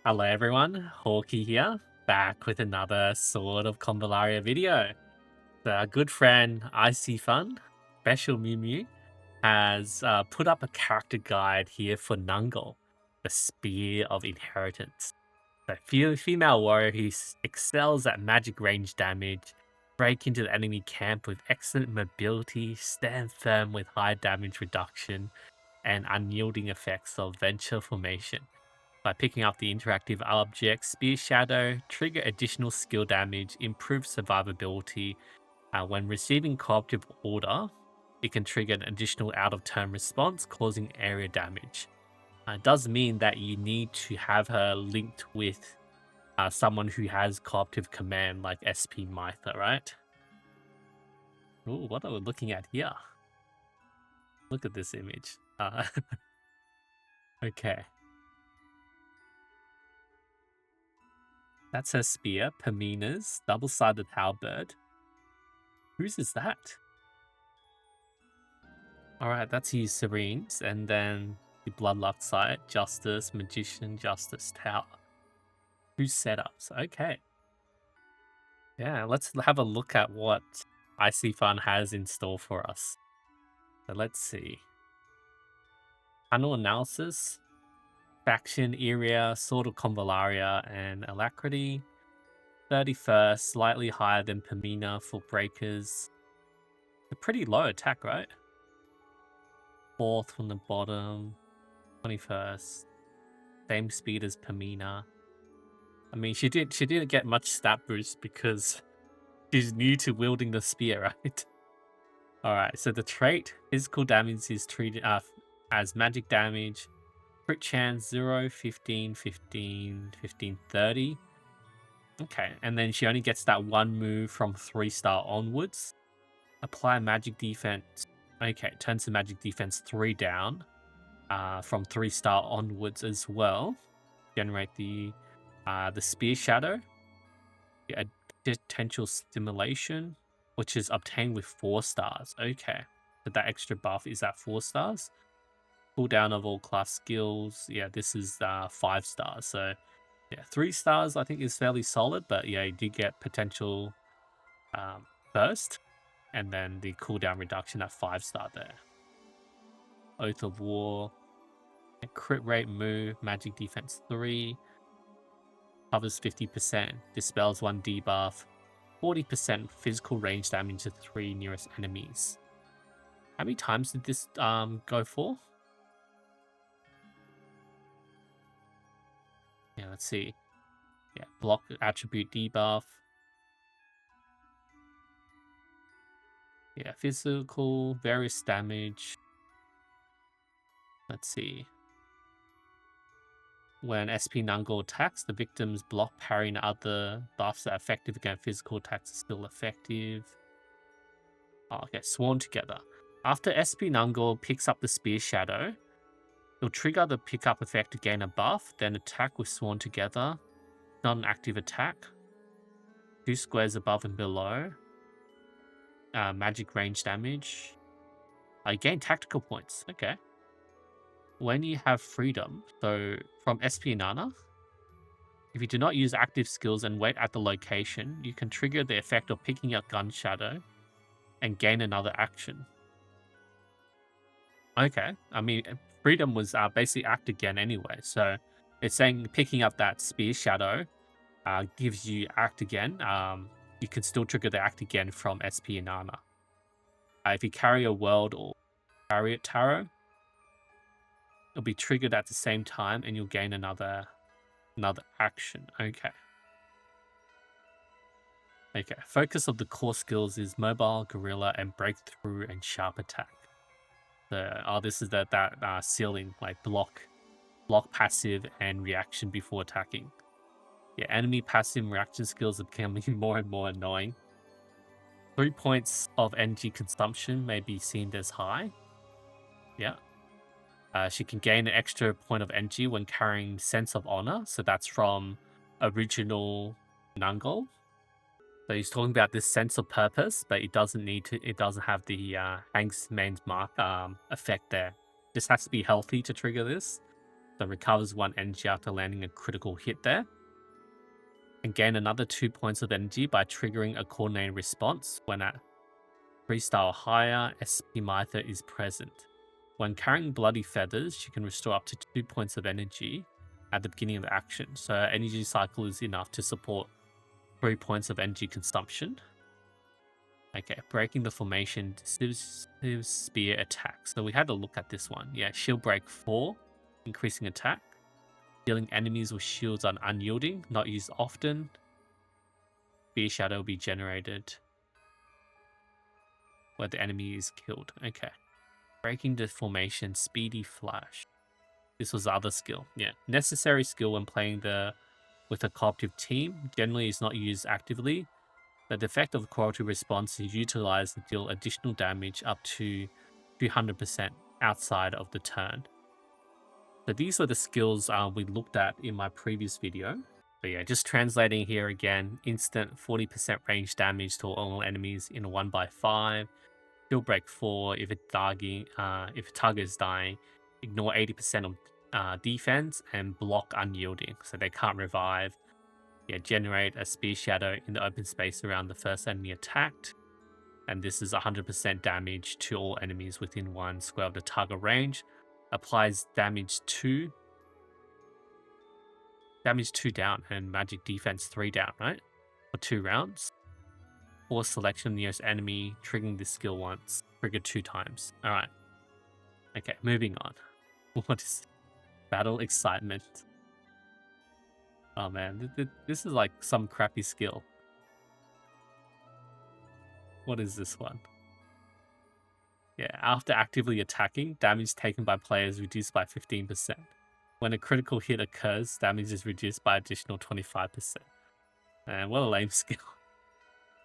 Hello everyone, Hawky here, back with another Sword of Convallaria video. So our good friend IC Fun, Special Mew Mew, has put up a character guide here for Nungal, the Spear of Inheritance. So female warrior who excels at magic range damage, break into the enemy camp with excellent mobility, stand firm with high damage reduction, and unyielding effects of venture formation. By picking up the interactive object Spear Shadow, trigger additional skill damage, improve survivability. When receiving cooperative order, it can trigger an additional out-of-turn response, causing area damage. It does mean that you need to have her linked with someone who has cooperative command like SP Meta, right? Ooh, what are we looking at here? Look at this image. Okay. That's her spear, Pamina's double-sided halberd. Whose is that? Alright, that's his Serene's, and then the Bloodluck site, Justice, Magician, Justice, Tower. Whose setups? Okay. Yeah, let's have a look at what IC Fun has in store for us. So let's see. Panel analysis, faction area, Sword of Convallaria, and Alacrity. 31st, slightly higher than Pamina for breakers. A pretty low attack, right? 4th from the bottom. 21st. Same speed as Pamina. I mean, she didn't get much stat boost because she's new to wielding the spear, right? Alright, so the trait, physical damage is treated as magic damage. Crit chance 0, 15, 15, 15, 30. Okay, and then she only gets that one move from 3-star onwards. Apply magic defense. Okay, turns the magic defense 3 down from 3-star onwards as well. Generate the Spear Shadow. A potential stimulation, which is obtained with 4 stars. Okay, so that extra buff is at 4 stars. Cooldown of all class skills. Yeah, this is 5 stars. So yeah, 3 stars I think is fairly solid, but yeah, you do get potential burst, and then the cooldown reduction at 5-star there. Oath of War, crit rate move, magic defense 3, covers 50%, dispels 1 debuff, 40% physical range damage to 3 nearest enemies. How many times did this go for? Yeah, let's see. Yeah, block attribute debuff. Yeah, physical, various damage. Let's see. When SP Nungal attacks, the victim's block, parry, and other buffs that are effective against physical attacks are still effective. Oh, okay, Sworn Together. After SP Nungal picks up the Spear Shadow, it'll trigger the pickup effect to gain a buff, then attack with Sworn Together. Not an active attack. 2 squares above and below. Magic range damage. I gain tactical points. Okay. When you have freedom, so from SP Nana, if you do not use active skills and wait at the location, you can trigger the effect of picking up Gun Shadow and gain another action. Okay, I mean, freedom was basically act again anyway, so it's saying picking up that Spear Shadow gives you act again. You can still trigger the act again from SP Nana. If you carry a world or Chariot Tarot, it'll be triggered at the same time and you'll gain another action. Okay. Okay. Focus of the core skills is mobile, guerrilla, and breakthrough and sharp attack. So this is that ceiling, like block passive and reaction before attacking. Yeah, enemy passive and reaction skills are becoming more and more annoying. 3 points of energy consumption may be seen as high. Yeah. She can gain an extra point of energy when carrying Sense of Honor. So that's from original Nungal. So he's talking about this sense of purpose, but it doesn't need to. It doesn't have the Hangman's Mark effect there. This has to be healthy to trigger this. So recovers 1 energy after landing a critical hit there. And gain another 2 points of energy by triggering a coordinated response when at 3-star or higher, SP Meta is present. When carrying Bloody Feathers, she can restore up to 2 points of energy at the beginning of the action. So her energy cycle is enough to support 3 points of energy consumption. Okay, breaking the formation, decisive spear attack. So we had a look at this one. Yeah, shield break 4, increasing attack. Dealing enemies with shields are unyielding, not used often. Spear shadow will be generated where the enemy is killed. Okay. Breaking the formation, speedy flash. This was the other skill. Yeah, necessary skill when playing with a cooperative team. Generally is not used actively. The effect of cooperative response is utilized to deal additional damage up to 200% outside of the turn. So these are the skills we looked at in my previous video. But yeah, just translating here again, instant 40% range damage to all enemies in a 1x5. Shield break 4 if if a target is dying. Ignore 80% of defense and block unyielding, so they can't revive. Yeah, generate a spear shadow in the open space around the first enemy attacked. And this is 100% damage to all enemies within 1 square of the target range. Applies damage 2 down and magic defense 3 down, right? For 2 rounds. Force selection of the nearest enemy, triggering this skill once. Triggered 2 times. Alright. Okay, moving on. What is battle excitement? Oh man, this is like some crappy skill. What is this one? Yeah, after actively attacking, damage taken by players reduced by 15%. When a critical hit occurs, damage is reduced by additional 25%. And what a lame skill.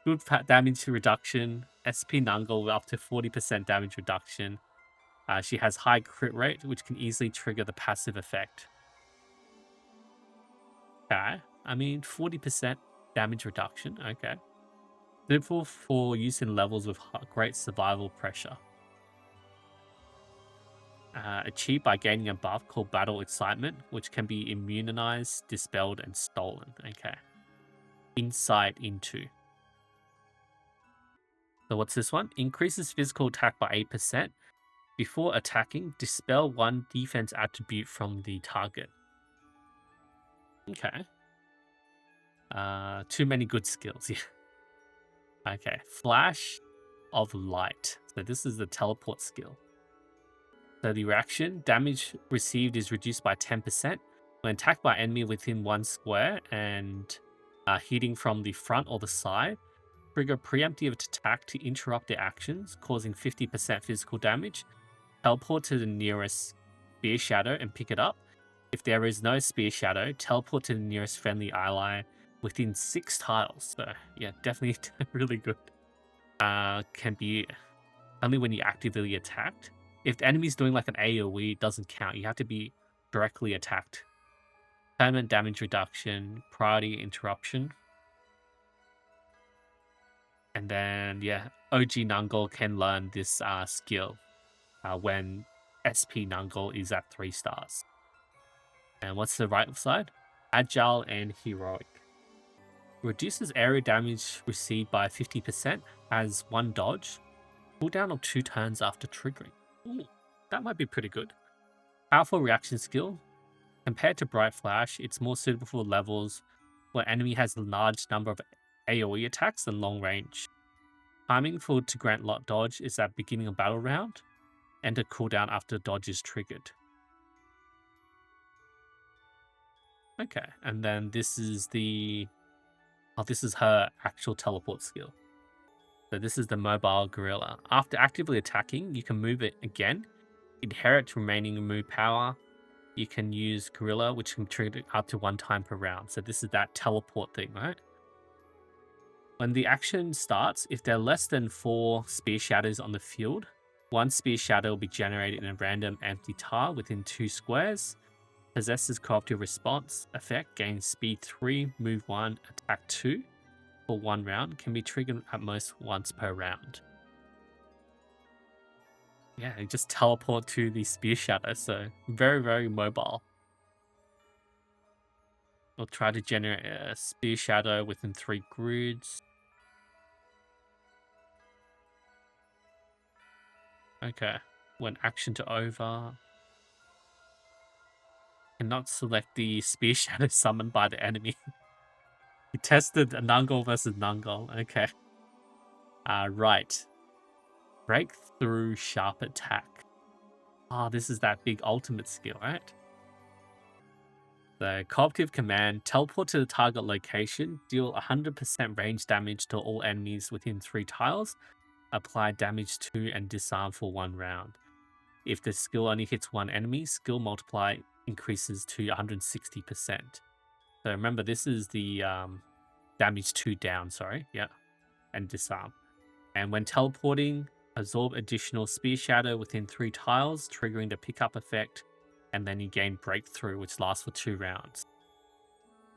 Good damage reduction. SP Nungal with up to 40% damage reduction. She has high crit rate, which can easily trigger the passive effect. Okay, I mean 40% damage reduction. Okay, suitable for use in levels with great survival pressure. Achieved by gaining a buff called Battle Excitement, which can be immunized, dispelled, and stolen. Okay. Insight into. So what's this one? Increases physical attack by 8%. Before attacking, dispel 1 defense attribute from the target. Okay. Too many good skills. Yeah. Okay. Flash of Light. So this is the teleport skill. So the reaction, damage received is reduced by 10% when attacked by enemy within 1 square and hitting from the front or the side. Trigger preemptive attack to interrupt their actions, causing 50% physical damage. Teleport to the nearest spear shadow and pick it up. If there is no spear shadow, teleport to the nearest friendly ally within 6 tiles. So yeah, definitely really good. Can be only when you actively attacked. If the enemy's doing like an AoE, it doesn't count. You have to be directly attacked. Permanent damage reduction, priority interruption. And then, yeah, OG Nungal can learn this skill when SP Nungal is at 3 stars. And what's the right side? Agile and Heroic. Reduces area damage received by 50%, has 1 dodge. Cooldown of 2 turns after triggering. Ooh, that might be pretty good. Powerful reaction skill. Compared to Bright Flash, it's more suitable for levels where enemy has a large number of AoE attacks and long range. Timing for to grant lot dodge is at beginning of battle round. Enter cooldown after dodge is triggered. Okay, and then this is the... Oh, this is her actual teleport skill. So this is the Mobile Gorilla. After actively attacking, you can move it again. Inherit remaining move power. You can use Gorilla, which can trigger up to 1 time per round. So this is that teleport thing, right? When the action starts, if there are less than 4 spear shadows on the field, 1 spear shadow will be generated in a random empty tile within 2 squares. Possesses cooperative response. Effect gains speed 3, move 1, attack 2 for 1 round. Can be triggered at most once per round. Yeah, you just teleport to the spear shadow, so very, very mobile. We'll try to generate a spear shadow within 3 grids. Okay. When action to over. Cannot select the spear shadow summoned by the enemy. We tested a Nungal versus Nungal. Okay. Right. Breakthrough sharp attack. This is that big ultimate skill, right? The cooperative command, teleport to the target location, deal 100% range damage to all enemies within 3 tiles, apply damage to and disarm for 1 round. If the skill only hits 1 enemy, skill multiply increases to 160%. So remember, this is the damage 2 down, sorry, yeah, and disarm. And when teleporting, absorb additional spear shadow within 3 tiles, triggering the pickup effect, and then you gain breakthrough, which lasts for 2 rounds.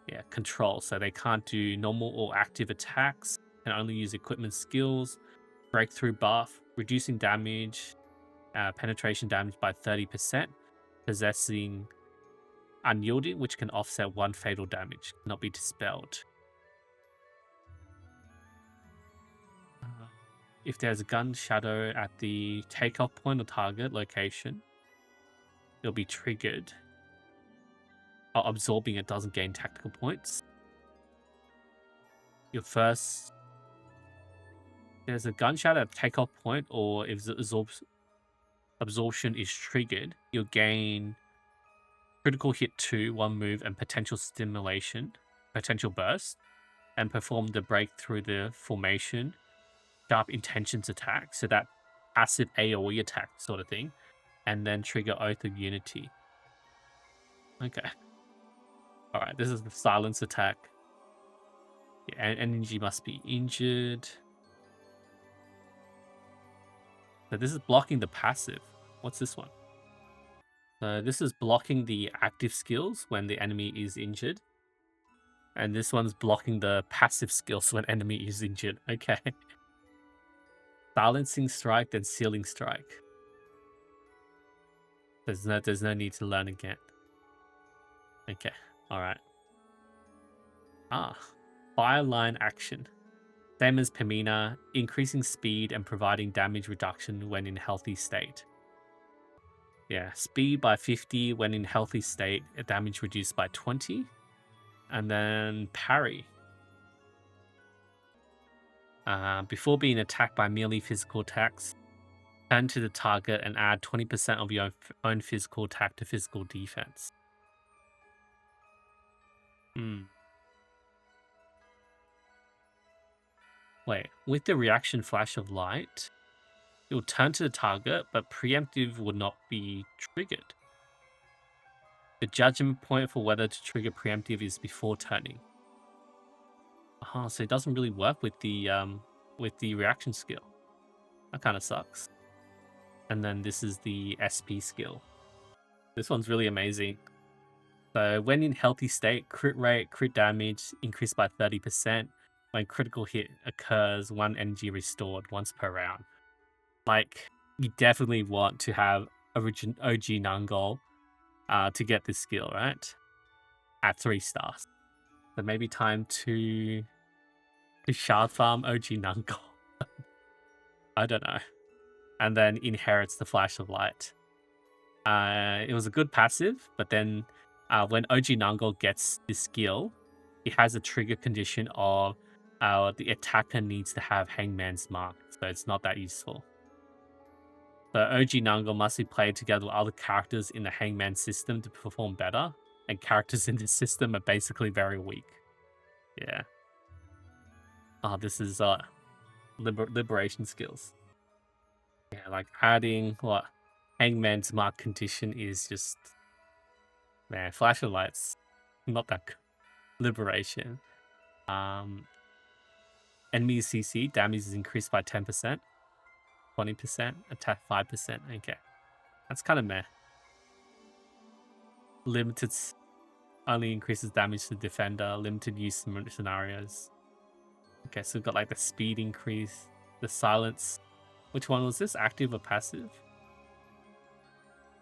Yeah, control. So they can't do normal or active attacks, can only use equipment skills, breakthrough buff, reducing damage, penetration damage by 30%, possessing unyielding, which can offset 1 fatal damage, cannot be dispelled. If there's a gun shadow at the takeoff point or target location, it'll be triggered. Absorbing it doesn't gain tactical points. Your first... There's a gun shadow at takeoff point, or if the absorption is triggered, you'll gain critical hit 2, 1 move, and potential stimulation, potential burst, and perform the break through the formation, sharp intentions attack, so that passive AoE attack sort of thing, and then trigger Oath of Unity. Okay. Alright, this is the silence attack. Yeah, energy must be injured. So this is blocking the passive. What's this one? So this is blocking the active skills when the enemy is injured. And this one's blocking the passive skills when enemy is injured. Okay. Silencing strike, then sealing strike. There's no need to learn again. Okay. Alright. Fire line action. Same as Pamina, increasing speed and providing damage reduction when in healthy state. Yeah, speed by 50 when in healthy state, damage reduced by 20. And then parry. Before being attacked by merely physical attacks, turn to the target and add 20% of your own physical attack to physical defense. Wait, with the reaction flash of light, it will turn to the target, but preemptive would not be triggered. The judgment point for whether to trigger preemptive is before turning. So it doesn't really work with the reaction skill. That kind of sucks. And then this is the SP skill. This one's really amazing. So when in healthy state, crit rate, crit damage increased by 30%. When critical hit occurs, 1 energy restored once per round. Like, you definitely want to have OG Nungal to get this skill, right? At 3 stars. So maybe time to shard farm OG Nungal. I don't know. And then inherits the flash of light. It was a good passive, but then when OG Nungal gets this skill, it has a trigger condition of the attacker needs to have Hangman's Mark, so it's not that useful. So OG Nungal must be played together with other characters in the Hangman system to perform better, and characters in this system are basically very weak. Yeah. This is liberation skills. Yeah, like adding what Hangman's Mark condition is just, man, flash of lights, not that good. Liberation. Enemy CC damage is increased by 10%, 20%, attack 5%. Okay, that's kind of meh. Limited only increases damage to defender. Limited use scenarios. Okay, so we've got like the speed increase, the silence. Which one was this? Active or passive?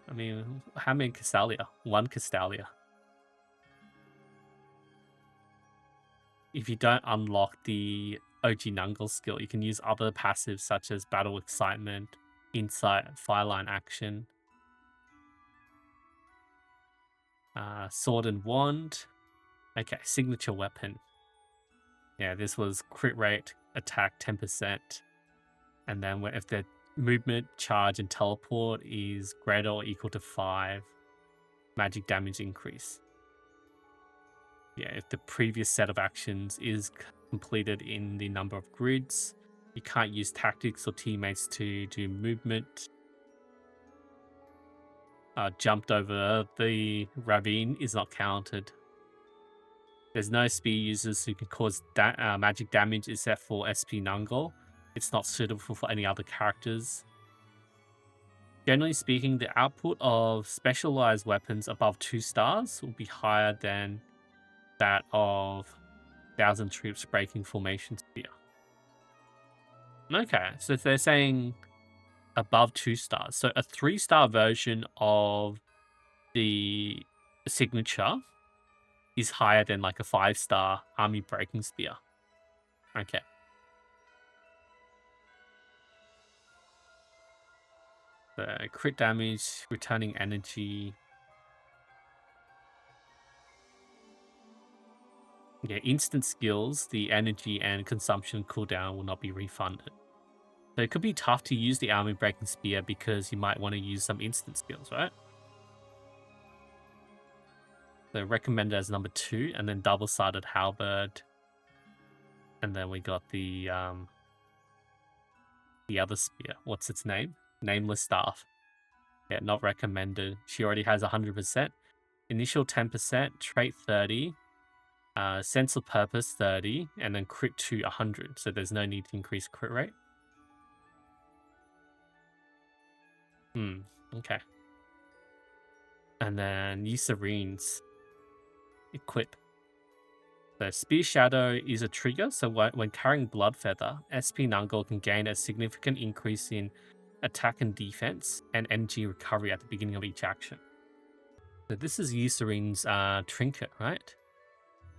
I mean, how many Castalia? 1 Castalia. if you don't unlock the OG Nungal skill, you can use other passives such as Battle Excitement, Insight, Fireline Action, Sword and Wand. Okay, Signature Weapon. Yeah, this was crit rate, attack 10%. And then if the movement, charge, and teleport is greater or equal to 5, magic damage increase. Yeah, if the previous set of actions is completed in the number of grids, you can't use tactics or teammates to do movement. Jumped over the ravine is not counted. There's no spear users who can cause magic damage except for SP Nungal. It's not suitable for any other characters. Generally speaking, the output of specialized weapons above 2 stars will be higher than that of 1,000 troops breaking formation spear. Okay, so if they're saying above 2 stars, so a 3-star version of the signature is higher than like a 5-star army breaking spear. Okay. The crit damage, returning energy. Yeah, instant skills, the energy and consumption cooldown will not be refunded. So it could be tough to use the army breaking spear because you might want to use some instant skills, right? So recommended as number 2, and then double-sided halberd. And then we got the other spear. What's its name? Nameless staff. Yeah, not recommended. She already has 100%. Initial 10%, trait 30, sense of purpose 30, and then crit to 100. So there's no need to increase crit rate. Okay. And then Eucerine's equip. The Spear Shadow is a trigger, so when carrying Blood Feather, SP Nungal can gain a significant increase in attack and defense and energy recovery at the beginning of each action. So this is Eucerine's trinket, right?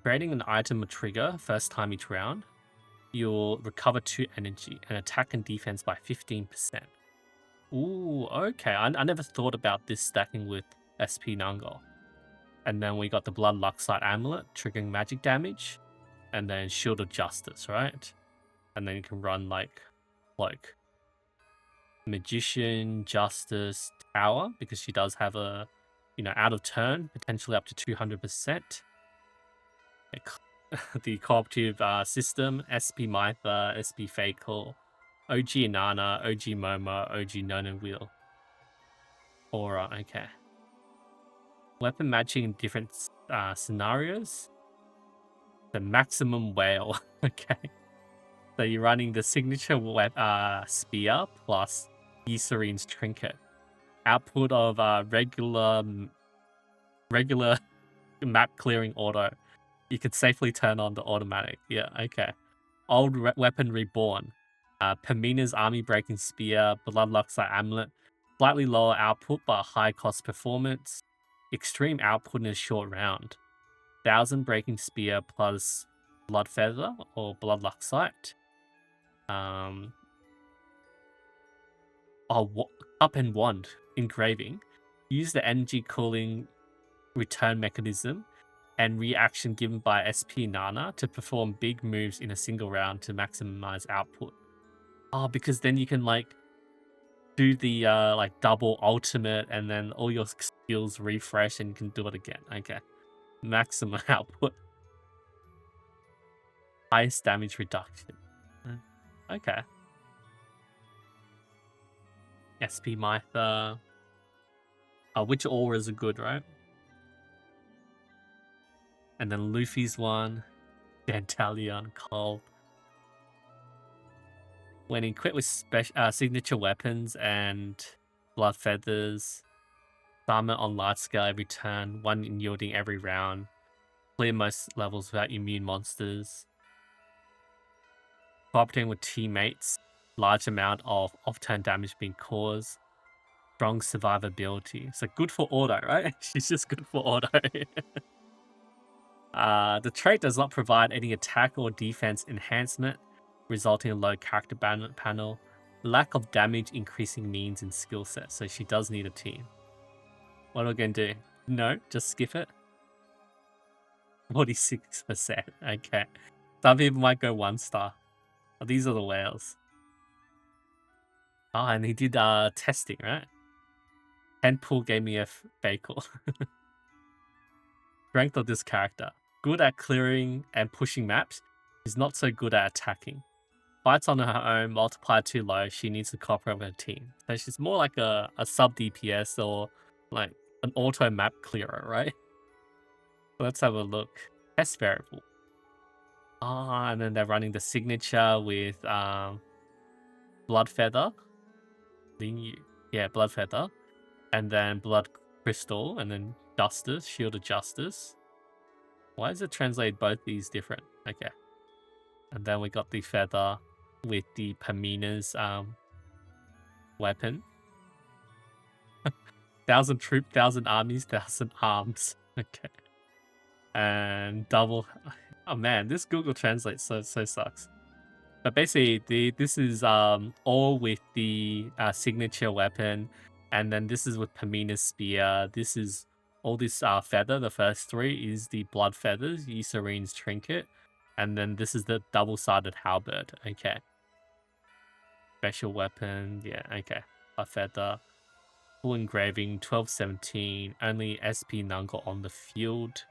Creating an item or trigger first time each round, you'll recover 2 energy and attack and defense by 15%. Ooh, okay. I never thought about this stacking with SP Nungal. And then we got the Blood Luxite Amulet, triggering magic damage. And then Shield of Justice, right? And then you can run like Cloak. Magician, Justice, Tower, because she does have a, out of turn, potentially up to 200%. The cooperative system, SP Mytha, SP Fakel, OG Inanna, OG Momo, OG Nona Wheel. Aura, okay. Weapon matching in different scenarios. The maximum whale, okay. So you're running the signature spear plus Eucerine's trinket. Output of regular map clearing auto. You can safely turn on the automatic. Yeah, okay. Old weapon reborn. Pamina's army breaking spear, Blood Luxite Amulet. Slightly lower output but high cost performance. Extreme output in a short round. 1,000 breaking spear plus Blood Feather or Blood Luxite. Up and Wand engraving. Use the energy cooling return mechanism and reaction given by SP Nana to perform big moves in a single round to maximize output. Oh, because then you can like do the like double ultimate and then all your skills refresh and you can do it again. Okay. Maximum output. Highest damage reduction. Okay. SP Mytha. Which auras are good, right? And then Luffy's one. Dantalion, Cold. When equipped with signature weapons and blood feathers, summon on large scale every turn, 1 yielding every round. Clear most levels without immune monsters. Cooperating with teammates, large amount of off-turn damage being caused. Strong survivability. So good for auto, right? She's just good for auto. The trait does not provide any attack or defense enhancement, resulting in low character panel. Lack of damage increasing means in skill set, so she does need a team. What are we going to do? No, just skip it. 46%. Okay. Some people might go 1 star. Oh, these are the whales. Oh, and he did testing, right? 10 pool gave me a bagel. Strength of this character. Good at clearing and pushing maps. She's not so good at attacking. Fights on her own, multiplier too low. She needs to cooperate with her team. So she's more like a sub DPS or like an auto map clearer, right? Let's have a look. Test variable. Ah, and then they're running the signature with blood feather. Yeah, blood feather. And then blood crystal, and then justice, shield of justice. Why is it translate both these different? Okay. And then we got the feather with the Pamina's weapon. 1,000 troop, 1,000 armies, 1,000 arms. Okay. And double. Oh man, this Google Translate so sucks. But basically, this is all with the signature weapon, and then this is with Pamina's spear. This is all this feather. The first 3 is the blood feathers, Eucerine's trinket, and then this is the double-sided halberd. Okay. Special weapon, yeah, okay. A feather. Full engraving, 1217. Only SP Nungal on the field.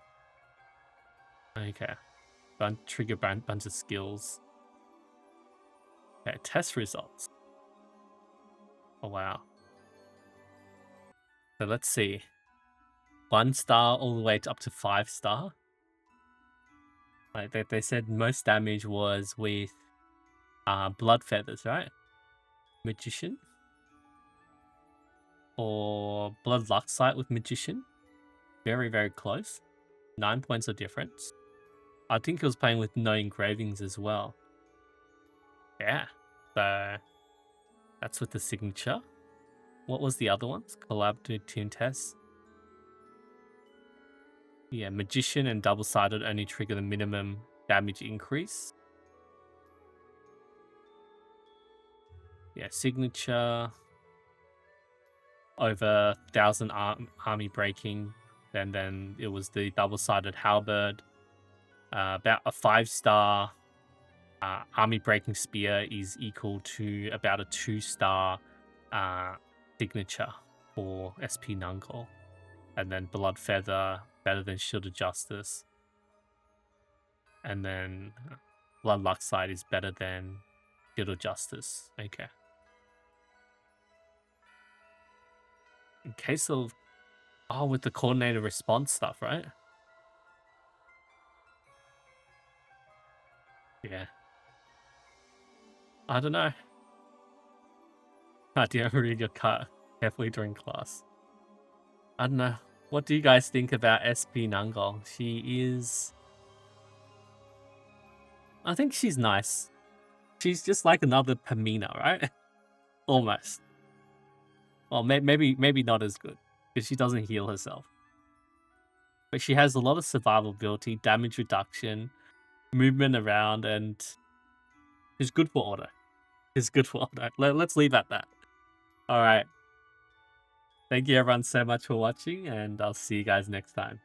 Okay. Trigger bunch of skills. Okay, test results. Oh, wow. So let's see. 1 star all the way up to 5 star. Like they said most damage was with blood feathers, right? Magician. Or blood luxite with magician. Very, very close. 9 points of difference. I think he was playing with no engravings as well. Yeah. So that's with the signature. What was the other ones? Collaborative team tests. Yeah, magician and double-sided only trigger the minimum damage increase. Yeah, signature. Over 1,000 army breaking. Then it was the double-sided halberd. About a 5 star army breaking spear is equal to about a 2 star signature for SP Nungal. And then blood feather better than shield of justice. And then blood luxite is better than shield of justice. Okay. In case of with the coordinated response stuff, right? Yeah. I don't know. Do you ever read your card carefully during class? I don't know. What do you guys think about SP Nungal? She is... I think she's nice. She's just like another Pamina, right? Almost. Well, maybe not as good, because she doesn't heal herself. But she has a lot of survivability, damage reduction, movement around, and is good for auto. Is good for auto. Let's leave at that. All right. Thank you everyone so much for watching, and I'll see you guys next time.